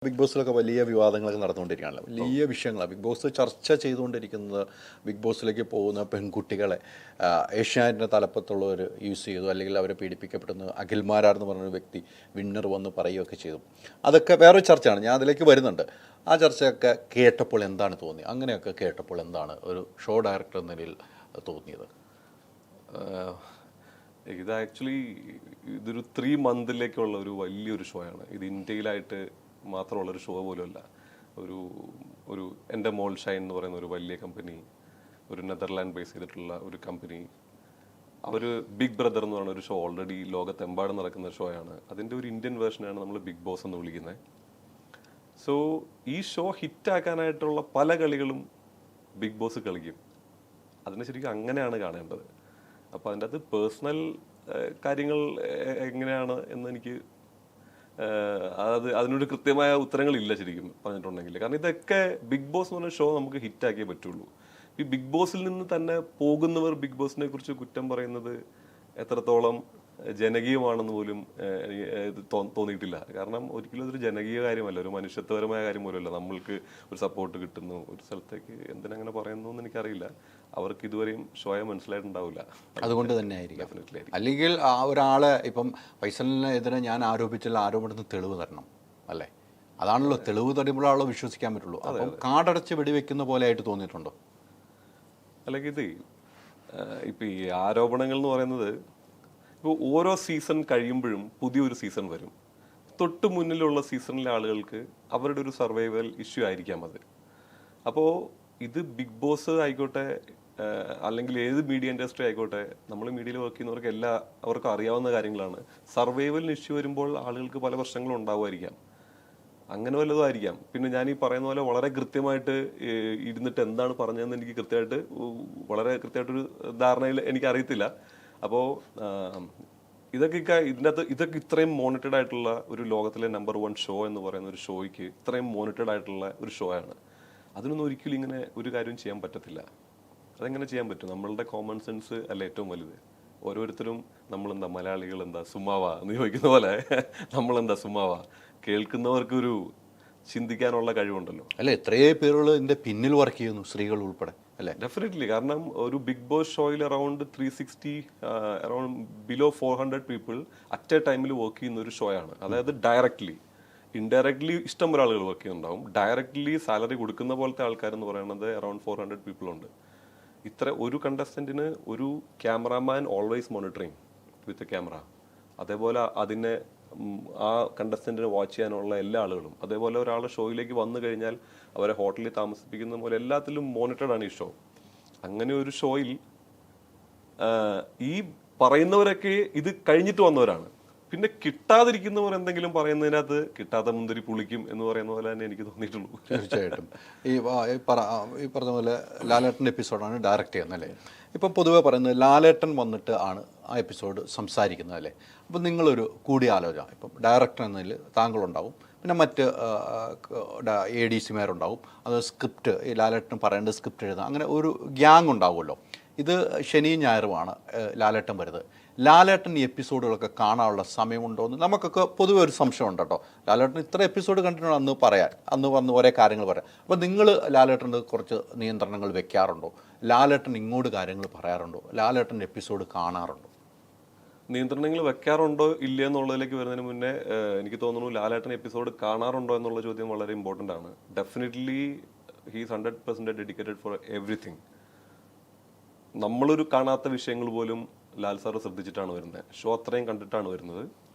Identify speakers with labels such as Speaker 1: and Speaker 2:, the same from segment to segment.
Speaker 1: Big ബോസിലൊക്കെ വലിയ വിവാദങ്ങളൊക്കെ നടന്നുകൊണ്ടിരിക്കുകയാണല്ലോ. വലിയ വിഷയങ്ങളാണ് ബിഗ് ബോസ് ചർച്ച ചെയ്തുകൊണ്ടിരിക്കുന്നത്. ബിഗ് ബോസിലേക്ക് പോകുന്ന പെൺകുട്ടികളെ ഏഷ്യാനെറ്റിൻ്റെ തലപ്പത്തുള്ളവർ യൂസ് ചെയ്തു, അല്ലെങ്കിൽ അവരെ പീഡിപ്പിക്കപ്പെടുന്ന അഖിൽമാരാർ പറഞ്ഞൊരു വ്യക്തി വിന്നർ വന്ന് പറയുകയൊക്കെ ചെയ്തു. അതൊക്കെ വേറൊരു ചർച്ചയാണ്, ഞാൻ അതിലേക്ക് വരുന്നുണ്ട്. ആ ചർച്ചയൊക്കെ കേട്ടപ്പോൾ എന്താണ് തോന്നിയത്? അങ്ങനെയൊക്കെ കേട്ടപ്പോൾ എന്താണ് ഒരു ഷോ ഡയറക്ടർ എന്ന നിലയിൽ തോന്നിയത്?
Speaker 2: ഇത് ആക്ച്വലി ഇതൊരു 3 മന്തിലേക്കുള്ള ഒരു വലിയൊരു ഷോ ആണ്. ഇത് ഇന്ത്യയിലായിട്ട് മാത്രമുള്ളൊരു ഷോ പോലുമല്ല. ഒരു ഒരു എൻ്റെ മോൾ ഷൈൻ എന്ന് പറയുന്ന ഒരു വലിയ കമ്പനി, ഒരു നെതർലാൻഡ് ബേസ് ചെയ്തിട്ടുള്ള ഒരു കമ്പനി, അവർ ബിഗ് ബ്രദർ എന്ന് പറയുന്ന ഒരു ഷോ ഓൾറെഡി ലോകത്തെമ്പാടും നടക്കുന്ന ഷോ ആണ്. അതിൻ്റെ ഒരു ഇന്ത്യൻ വേർഷനാണ് നമ്മൾ ബിഗ് ബോസ് എന്ന് വിളിക്കുന്നത്. സോ ഈ ഷോ ഹിറ്റാക്കാനായിട്ടുള്ള പല കളികളും ബിഗ് ബോസ് കളിക്കും. അതിനെ ശരിക്കും അങ്ങനെയാണ് കാണേണ്ടത്. അപ്പോൾ അതിൻ്റെ അത് പേഴ്സണൽ കാര്യങ്ങൾ എങ്ങനെയാണ് എന്ന് എനിക്ക് അതിനൊരു കൃത്യമായ ഉത്തരങ്ങളില്ല ശരിക്കും പറഞ്ഞിട്ടുണ്ടെങ്കിൽ. കാരണം ഇതൊക്കെ ബിഗ് ബോസ് എന്ന് പറഞ്ഞ ഷോ നമുക്ക് ഹിറ്റാക്കിയേ പറ്റുള്ളൂ. ഈ ബിഗ് ബോസിൽ നിന്ന് തന്നെ പോകുന്നവർ ബിഗ് ബോസിനെ കുറിച്ച് കുറ്റം പറയുന്നത് എത്രത്തോളം ജനകീയമാണെന്ന് പോലും തോന്നിയിട്ടില്ല. കാരണം ഒരിക്കലും അതൊരു ജനകീയ കാര്യമല്ല, ഒരു മനുഷ്യത്വപരമായ കാര്യം പോലുമല്ല. നമ്മൾക്ക് ഒരു സപ്പോർട്ട് കിട്ടുന്നു ഒരു സ്ഥലത്തേക്ക്, എന്തിനങ്ങനെ പറയുന്നു എന്ന് എനിക്കറിയില്ല. അവർക്ക് ഇതുവരെയും ഷോയെ മനസ്സിലായിട്ടുണ്ടാവില്ല.
Speaker 1: അതുകൊണ്ട് തന്നെ ആയിരിക്കും. അല്ലെങ്കിൽ ഒരാളെ ഇപ്പം ഫൈസലിനെതിരെ ഞാൻ ആരോപിച്ചുള്ള ആരോപണത്തിന് തെളിവ് തരണം, അല്ലേ? അതാണല്ലോ, തെളിവ് തരുമ്പോഴാണല്ലോ വിശ്വസിക്കാൻ പറ്റുള്ളൂ. അപ്പം കാടടച്ച് വെടിവെക്കുന്ന പോലെ ആയിട്ട് തോന്നിയിട്ടുണ്ടോ?
Speaker 2: അല്ലെങ്കിൽ ഇത് ഇപ്പം ഈ ആരോപണങ്ങൾ എന്ന് പറയുന്നത്, ഇപ്പോൾ ഓരോ സീസൺ കഴിയുമ്പോഴും പുതിയൊരു സീസൺ വരും. തൊട്ട് മുന്നിലുള്ള സീസണിലെ ആളുകൾക്ക് അവരുടെ ഒരു സർവൈവൽ ഇഷ്യൂ ആയിരിക്കാം അത്. അപ്പോൾ ഇത് ബിഗ് ബോസ് ആയിക്കോട്ടെ, അല്ലെങ്കിൽ ഏത് മീഡിയ ഇൻഡസ്ട്രി ആയിക്കോട്ടെ, നമ്മൾ മീഡിയയിൽ വർക്ക് ചെയ്യുന്നവർക്ക് അവർക്കും അറിയാവുന്ന കാര്യങ്ങളാണ്. സർവൈവലിന് ഇഷ്യൂ വരുമ്പോൾ ആളുകൾക്ക് പല പ്രശ്നങ്ങളും ഉണ്ടാവുമായിരിക്കാം, അങ്ങനെ വല്ലതും ആയിരിക്കാം. പിന്നെ ഞാൻ ഈ പറയുന്ന പോലെ വളരെ കൃത്യമായിട്ട് ഇരുന്നിട്ട് എന്താണ് പറഞ്ഞതെന്ന് എനിക്ക് വളരെ കൃത്യമായിട്ടൊരു ധാരണയിൽ എനിക്കറിയത്തില്ല. അപ്പോൾ ഇതൊക്കെ ഇത്രയും മോണിറ്റർഡ് ആയിട്ടുള്ള ഒരു ലോകത്തിലെ നമ്പർ 1 ഷോ എന്ന് പറയുന്ന ഒരു ഷോയ്ക്ക് ഇത്രയും മോണിറ്റർഡ് ആയിട്ടുള്ള ഒരു ഷോ ആണ്. അതിനൊന്നും ഒരിക്കലും ഇങ്ങനെ ഒരു കാര്യം ചെയ്യാൻ പറ്റത്തില്ല. അതെങ്ങനെ ചെയ്യാൻ പറ്റും? നമ്മളുടെ കോമൺ സെൻസ് അല്ല ഏറ്റവും വലുത്. ഓരോരുത്തരും നമ്മളെന്താ മലയാളികൾ എന്താ സുമ്മാവാ എന്ന് ചോദിക്കുന്ന പോലെ നമ്മളെന്താ സുമ്മാവാ, കേൾക്കുന്നവർക്കൊരു ചിന്തിക്കാനുള്ള കഴിവുണ്ടല്ലോ.
Speaker 1: അല്ലെ, എത്രയോ പേരുകൾ ഇതിന്റെ പിന്നിൽ വർക്ക് ചെയ്യുന്നു, സ്ത്രീകൾ ഉൾപ്പെടെ, അല്ലെ?
Speaker 2: ഡെഫിനറ്റ്ലി. കാരണം ഒരു ബിഗ് ബോസ് ഷോയിൽ around 360 around below 400 people at A ടൈമിൽ വർക്ക് ചെയ്യുന്ന ഒരു ഷോ ആണ്. അതായത് ഡയറക്ട്ലി, ഇൻഡയറക്ട്ലി ഇഷ്ടം പോലെ ആളുകൾ വർക്ക് ചെയ്യുന്നുണ്ടാവും. ഡയറക്ട്ലി സാലറി കൊടുക്കുന്ന പോലത്തെ ആൾക്കാരെന്ന് പറയുന്നത് അറൌണ്ട് 400 പീപ്പിൾ ഉണ്ട്. ഇത്ര ഒരു കണ്ടസ്റ്റന്റിന് ഒരു cameraman always monitoring with a camera. അതേപോലെ അതിനെ ആ കണ്ടസ്റ്റന്റിനെ വാച്ച് ചെയ്യാനുള്ള എല്ലാ ആളുകളും, അതേപോലെ ഒരാളുടെ ഷോയിലേക്ക് വന്നു കഴിഞ്ഞാൽ അവരെ ഹോട്ടലിൽ താമസിപ്പിക്കുന്ന പോലെ എല്ലാത്തിലും മോണിറ്റർഡ് ആണ് ഈ ഷോ. അങ്ങനെ ഒരു ഷോയിൽ ഈ പറയുന്നവരൊക്കെ ഇത് കഴിഞ്ഞിട്ട് വന്നവരാണ്. പിന്നെ കിട്ടാതിരിക്കുന്നവർ എന്തെങ്കിലും പറയുന്നതിനകത്ത് കിട്ടാത്ത മുന്തിരി പുളിക്കും എന്ന് പറയുന്ന പോലെ തന്നെ എനിക്ക് തോന്നിയിട്ടുള്ളൂ.
Speaker 1: തീർച്ചയായിട്ടും. ഈ പറഞ്ഞ പോലെ ലാലേട്ടൻ്റെ എപ്പിസോഡാണ് ഡയറക്റ്റ് ചെയ്യുന്നത്, അല്ലേ? ഇപ്പം പൊതുവെ പറയുന്നത് ലാലേട്ടൻ വന്നിട്ട് ആണ് ആ എപ്പിസോഡ് സംസാരിക്കുന്നത്, അല്ലേ? അപ്പം നിങ്ങളൊരു കൂടിയാലോചന, ഇപ്പം ഡയറക്ടർ എന്നതിൽ താങ്കളുണ്ടാവും, പിന്നെ മറ്റ് ADCമാരുണ്ടാവും, അത് സ്ക്രിപ്റ്റ് ഈ ലാലേട്ടൻ പറയേണ്ട സ്ക്രിപ്റ്റ് എഴുതാം, അങ്ങനെ ഒരു ഗ്യാങ് ഉണ്ടാവുമല്ലോ. ഇത് ശനിയും ഞായറുമാണ് ലാലേട്ടൻ വരുന്നത്. ലാലേട്ടൻ ഈ എപ്പിസോഡുകളൊക്കെ കാണാനുള്ള സമയമുണ്ടോ എന്ന് നമുക്കൊക്കെ പൊതുവെ ഒരു സംശയമുണ്ട് കേട്ടോ. ലാലേട്ടൻ ഇത്ര എപ്പിസോഡ് കണ്ടിട്ടുണ്ടോ അന്ന് വന്ന് ഒരേ കാര്യങ്ങൾ പറയാം. അപ്പോൾ നിങ്ങൾ ലാലേട്ടൻ്റെ കുറച്ച് നിയന്ത്രണങ്ങൾ വെക്കാറുണ്ടോ? ലാലേട്ടൻ ഇങ്ങോട്ട് കാര്യങ്ങൾ പറയാറുണ്ടോ? ലാലേട്ടൻ്റെ എപ്പിസോഡ് കാണാറുണ്ടോ?
Speaker 2: നിയന്ത്രണങ്ങൾ വെക്കാറുണ്ടോ ഇല്ല എന്നുള്ളതിലേക്ക് വരുന്നതിന് മുന്നേ എനിക്ക് തോന്നുന്നു ലാലേട്ടൻ എപ്പിസോഡ് കാണാറുണ്ടോ എന്നുള്ള ചോദ്യം വളരെ ഇമ്പോർട്ടൻ്റ് ആണ്. Definitely he's 100% dedicated for everything. നമ്മളൊരു കാണാത്ത വിഷയങ്ങൾ പോലും ലാൽ സാറ് ശ്രദ്ധിച്ചിട്ടാണ് വരുന്നത്. ഷോ അത്രയും കണ്ടിട്ടാണ് വരുന്നത്.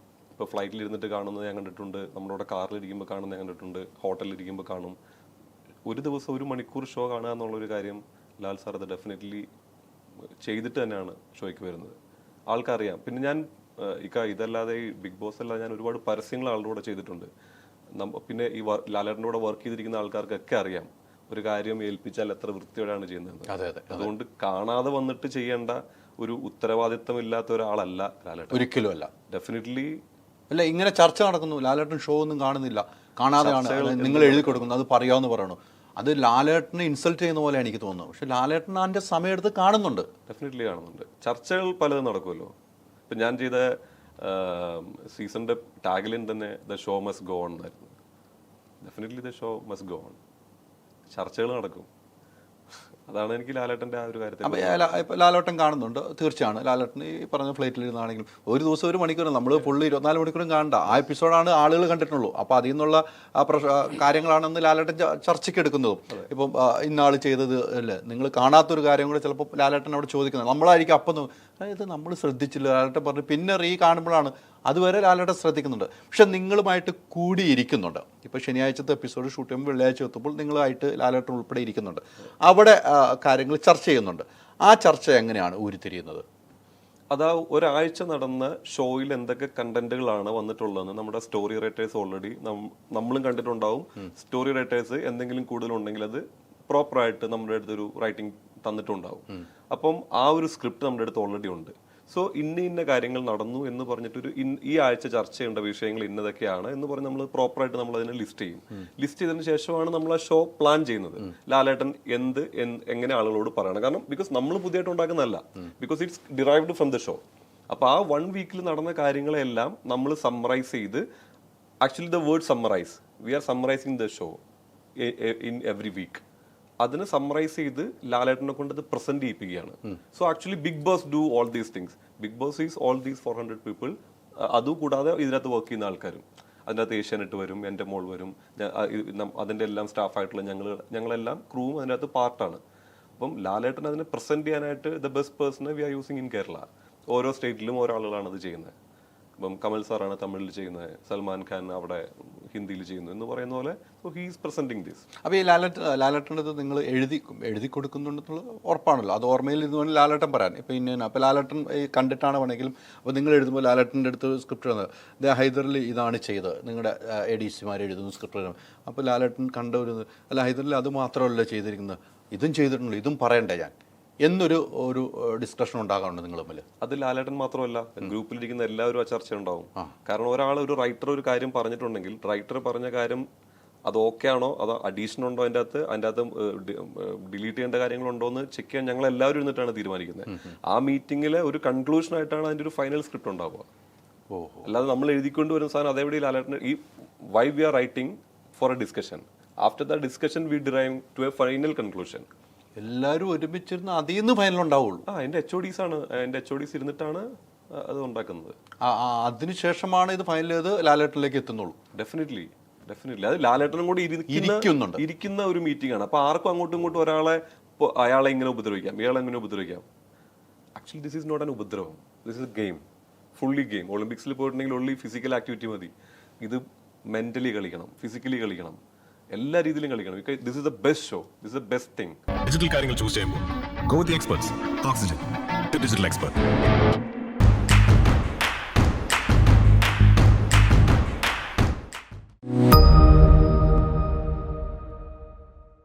Speaker 2: ഇപ്പോൾ ഫ്ലൈറ്റിൽ ഇരുന്നിട്ട് കാണുന്നത് ഞാൻ കണ്ടിട്ടുണ്ട്, നമ്മുടെ കാറിലിരിക്കുമ്പോൾ കാണുന്നത് ഞാൻ കണ്ടിട്ടുണ്ട്, ഹോട്ടലിലിരിക്കുമ്പോൾ കാണും. ഒരു ദിവസം 1 മണിക്കൂർ ഷോ കാണുക എന്നുള്ളൊരു കാര്യം ലാൽ സാർ അത് ഡെഫിനറ്റ്ലി ചെയ്തിട്ട് തന്നെയാണ് ഷോയ്ക്ക് വരുന്നത്. ആൾക്കറിയാം. പിന്നെ ഞാൻ ഇതല്ലാതെ ഈ ബിഗ് ബോസ് അല്ലാതെ ഞാൻ ഒരുപാട് പരസ്യങ്ങൾ ആളുടെ കൂടെ ചെയ്തിട്ടുണ്ട്. പിന്നെ ഈ ലാലേട്ടൻ്റെ കൂടെ വർക്ക് ചെയ്തിരിക്കുന്ന ആൾക്കാർക്കൊക്കെ അറിയാം ഒരു കാര്യം ഏൽപ്പിച്ചാൽ എത്ര വൃത്തിയോടെയാണ് ചെയ്യുന്നത്. അതുകൊണ്ട് കാണാതെ വന്നിട്ട് ചെയ്യേണ്ട ഒരു ഉത്തരവാദിത്തമില്ലാത്ത ഒരാളല്ല ലാലേട്ടൻ, ഒരിക്കലും അല്ല. ഡെഫിനറ്റ്ലി
Speaker 1: അല്ല. ഇങ്ങനെ ചർച്ച നടക്കുന്നു, ലാലേട്ടൻ ഷോ ഒന്നും കാണുന്നില്ല, കാണാതെയാണ് നിങ്ങൾ എഴുതി കൊടുക്കുന്നത്, അത് പറയാമെന്ന് പറയണു. അത് ലാലേട്ടനെ ഇൻസൾട്ട് ചെയ്യുന്ന പോലെ എനിക്ക് തോന്നുന്നു. പക്ഷെ ലാലേട്ടൻ അതിൻ്റെ സമയം എടുത്ത് കാണുന്നുണ്ട്,
Speaker 2: ഡെഫിനറ്റ്ലി കാണുന്നുണ്ട്. ചർച്ചകൾ പലതും നടക്കുമല്ലോ. ഇപ്പം ഞാൻ ചെയ്ത സീസണിന്റെ ടാഗ്ലൈൻ തന്നെ the show must go on എന്നായിരുന്നു. Definitely the show must go on. ചർച്ചകൾ നടക്കും. അതാണ് എനിക്ക് ലാലേട്ടൻ്റെ ആ ഒരു കാര്യത്തിൽ.
Speaker 1: അപ്പോൾ ഇപ്പോൾ ലാലേട്ടൻ കാണുന്നുണ്ട്, തീർച്ചയാണ്. ലാലേട്ടൻ ഈ പറഞ്ഞ ഫ്ലൈറ്റിലിരുന്നാണെങ്കിലും ഒരു ദിവസം 1 മണിക്കൂർ, നമ്മൾ ഫുള്ള് 24 മണിക്കൂറും കാണണ്ട. ആ എപ്പിസോഡാണ് ആളുകൾ കണ്ടിട്ടുള്ളൂ. അപ്പോൾ അതിൽ നിന്നുള്ള കാര്യങ്ങളാണെന്ന് ലാലേട്ടൻ ചർച്ചയ്ക്ക് എടുക്കുന്നതും. ഇപ്പം ഇന്നാൾ ചെയ്തത് അല്ലേ, നിങ്ങൾ കാണാത്തൊരു കാര്യം കൂടെ ചിലപ്പോൾ ലാലേട്ടൻ അവിടെ ചോദിക്കുന്നത് നമ്മളായിരിക്കും. അപ്പം ഇത് നമ്മൾ ശ്രദ്ധിച്ചില്ല, ലാലേട്ടൻ പറഞ്ഞു. പിന്നെ കാണുമ്പോഴാണ്, അതുവരെ ലാലേട്ടൻ ശ്രദ്ധിക്കുന്നുണ്ട്. പക്ഷെ നിങ്ങളുമായിട്ട് കൂടിയിരിക്കുന്നുണ്ട്. ഇപ്പോൾ ശനിയാഴ്ചത്തെ എപ്പിസോഡ് ഷൂട്ട് ചെയ്യുമ്പോൾ വെള്ളിയാഴ്ച എത്തുമ്പോൾ നിങ്ങളുമായിട്ട് ലാലേട്ടൻ ഉൾപ്പെടെ ഇരിക്കുന്നുണ്ട്. അവിടെ കാര്യങ്ങൾ ചർച്ച ചെയ്യുന്നുണ്ട്. ആ ചർച്ച എങ്ങനെയാണ് ഉരുത്തിരിയുന്നത്?
Speaker 2: അതാ ഒരാഴ്ച നടന്ന ഷോയിൽ എന്തൊക്കെ കണ്ടന്റുകളാണ് വന്നിട്ടുള്ളതെന്ന് നമ്മുടെ സ്റ്റോറി റൈറ്റേഴ്സ് ഓൾറെഡി നമ്മളും കണ്ടിട്ടുണ്ടാവും. സ്റ്റോറി റൈറ്റേഴ്സ് എന്തെങ്കിലും കൂടുതലുണ്ടെങ്കിൽ അത് പ്രോപ്പറായിട്ട് നമ്മുടെ അടുത്തൊരു റൈറ്റിംഗ് തന്നിട്ടുണ്ടാവും. അപ്പം ആ ഒരു സ്ക്രിപ്റ്റ് നമ്മുടെ അടുത്ത് ഓൾറെഡി ഉണ്ട്. സോ ഇന്ന കാര്യങ്ങൾ നടന്നു എന്ന് പറഞ്ഞിട്ടൊരു ഈ ആഴ്ച ചർച്ച ചെയ്യേണ്ട വിഷയങ്ങൾ ഇന്നതൊക്കെയാണ് എന്ന് പറഞ്ഞ് നമ്മൾ പ്രോപ്പറായിട്ട് നമ്മൾ അതിനെ ലിസ്റ്റ് ചെയ്യും. ലിസ്റ്റ് ചെയ്തതിന് ശേഷമാണ് നമ്മൾ ആ ഷോ പ്ലാൻ ചെയ്യുന്നത്. ലാലേട്ടൻ എങ്ങനെ ആളുകളോട് പറയണം. കാരണം ബിക്കോസ് നമ്മൾ പുതിയതായിട്ട് ഉണ്ടാക്കുന്നതല്ല, because it's derived from the show. അപ്പോൾ ആ 1 വീക്കിൽ നടന്ന കാര്യങ്ങളെല്ലാം നമ്മൾ സമ്മറൈസ് ചെയ്ത്, actually the word summarise, we are summarising the show in every week. അതിനെ സമ്മറൈസ് ചെയ്ത് ലാലേട്ടനെ കൊണ്ട് അത് പ്രസന്റ് ചെയ്യിപ്പിക്കുകയാണ്. So actually Bigg Boss do all these things. Bigg Boss is all these 400 people. അതുകൂടാതെ ഇതിനകത്ത് വർക്ക് ചെയ്യുന്ന ആൾക്കാരും, അതിനകത്ത് ഏഷ്യാനെറ്റ് വരും, എൻ്റെ മോൾ വരും, അതിൻ്റെ എല്ലാം സ്റ്റാഫായിട്ടുള്ള ഞങ്ങളെല്ലാം ക്രൂവും അതിനകത്ത് പാർട്ടാണ്. അപ്പം ലാലേട്ടൻ അതിനെ പ്രസന്റ് ചെയ്യാനായിട്ട് ദ ബെസ്റ്റ് പേഴ്സണെ we are using in Kerala. ഓരോ സ്റ്റേറ്റിലും ഓരോ ആളുകളാണ് അത് ചെയ്യുന്നത്. ഇപ്പം കമൽ സാറാണ് തമിഴിൽ ചെയ്യുന്നത്, സൽമാൻ ഖാൻ അവിടെ ഹിന്ദിയിൽ ചെയ്യുന്നു എന്ന് പറയുന്ന പോലെ. So he is presenting this.
Speaker 1: അപ്പോൾ ഈ ലാലേട്ടനത് നിങ്ങൾ എഴുതി കൊടുക്കുന്നുണ്ടെന്നുള്ളത് ഉറപ്പാണല്ലോ. അത് ഓർമ്മയിൽ ഇരുന്ന് ലാലേട്ടൻ പറയാൻ. ഇപ്പോൾ അപ്പോൾ ലാലേട്ടൻ കണ്ടിട്ടാണ് വേണമെങ്കിലും, അപ്പോൾ നിങ്ങൾ എഴുതുമ്പോൾ ലാലേട്ടൻ്റെ അടുത്ത് സ്ക്രിപ്റ്റ് വന്നത് ഹൈദറിൽ ഇതാണ് ചെയ്തത്, നിങ്ങളുടെ ADC-മാർ എഴുതുന്നു സ്ക്രിപ്റ്റ്. അപ്പോൾ ലാലേട്ടൻ കണ്ട അല്ല ഹൈദറിൽ അത് മാത്രമല്ല ചെയ്തിരിക്കുന്നത്, ഇതും ചെയ്തിട്ടുണ്ടല്ലോ, ഇതും പറയണ്ടേ ഞാൻ എന്നൊരു ഡിസ്കഷൻ ഉണ്ടാകാറുണ്ട് നിങ്ങൾ തമ്മിൽ.
Speaker 2: അത് ലാലേട്ടൻ മാത്രമല്ല, ഗ്രൂപ്പിലിരിക്കുന്ന എല്ലാവരും ആ ചർച്ച ഉണ്ടാവും. കാരണം ഒരു റൈറ്റർ ഒരു കാര്യം പറഞ്ഞിട്ടുണ്ടെങ്കിൽ റൈറ്റർ പറഞ്ഞ കാര്യം അത് ഓക്കെ ആണോ, അതോ അഡീഷൻ ഉണ്ടോ, അതിൻ്റെ അകത്ത് ഡിലീറ്റ് ചെയ്യേണ്ട കാര്യങ്ങളുണ്ടോ എന്ന് ചെക്ക് ചെയ്യാൻ ഞങ്ങൾ എല്ലാവരും ഇരുന്നിട്ടാണ് തീരുമാനിക്കുന്നത്. ആ മീറ്റിംഗിലെ ഒരു കൺക്ലൂഷൻ ആയിട്ടാണ് അതിൻ്റെ ഒരു ഫൈനൽ സ്ക്രിപ്റ്റ് ഉണ്ടാവുക. അല്ലാതെ നമ്മൾ എഴുതിക്കൊണ്ട് വരുന്ന സാധനം അതേപടി ലാലേട്ടൻ ഈ why we are writing for a discussion, after the discussion we derive to a final conclusion.
Speaker 1: എല്ലാവരും ഒരുമിച്ചിരുന്ന് അതിൽ നിന്ന് ഫൈനൽ ഉണ്ടാവുള്ളൂ.
Speaker 2: എൻ്റെ HODs ആണ്, എൻ്റെ HODs ഇരുന്നിട്ടാണ് അത് ഉണ്ടാക്കുന്നത്.
Speaker 1: അതിനുശേഷമാണ് ഇത് ഫൈനൽ ചെയ്ത് ലാലേട്ടനിലേക്ക് എത്തുന്നുള്ളൂ.
Speaker 2: ഡെഫിനറ്റ്ലി അത് ലാലേട്ടനും കൂടി ഇരിക്കുന്ന ഒരു മീറ്റിംഗ് ആണ്. അപ്പൊ ആർക്കും അങ്ങോട്ടും ഇങ്ങോട്ടും അയാളെ ഇങ്ങനെ ഉപദ്രവിക്കാം, ഇയാളെ എങ്ങനെ ഉപദ്രവിക്കാം. Actually this is not an ഉപദ്രവം, this is game, fully game. ഒളിമ്പിക്സിൽ പോയിട്ടുണ്ടെങ്കിൽ ഓൺലി ഫിസിക്കൽ ആക്ടിവിറ്റി മതി. ഇത് മെന്റലി കളിക്കണം, ഫിസിക്കലി കളിക്കണം, എല്ലാ രീതിയിലും കളിക്കണം. This is the best show, this is the best thing.
Speaker 3: Digital കാര്യങ്ങൾ ചൂസ് ചെയ്യുമ്പോൾ go with the experts. Oxygen, digital expert.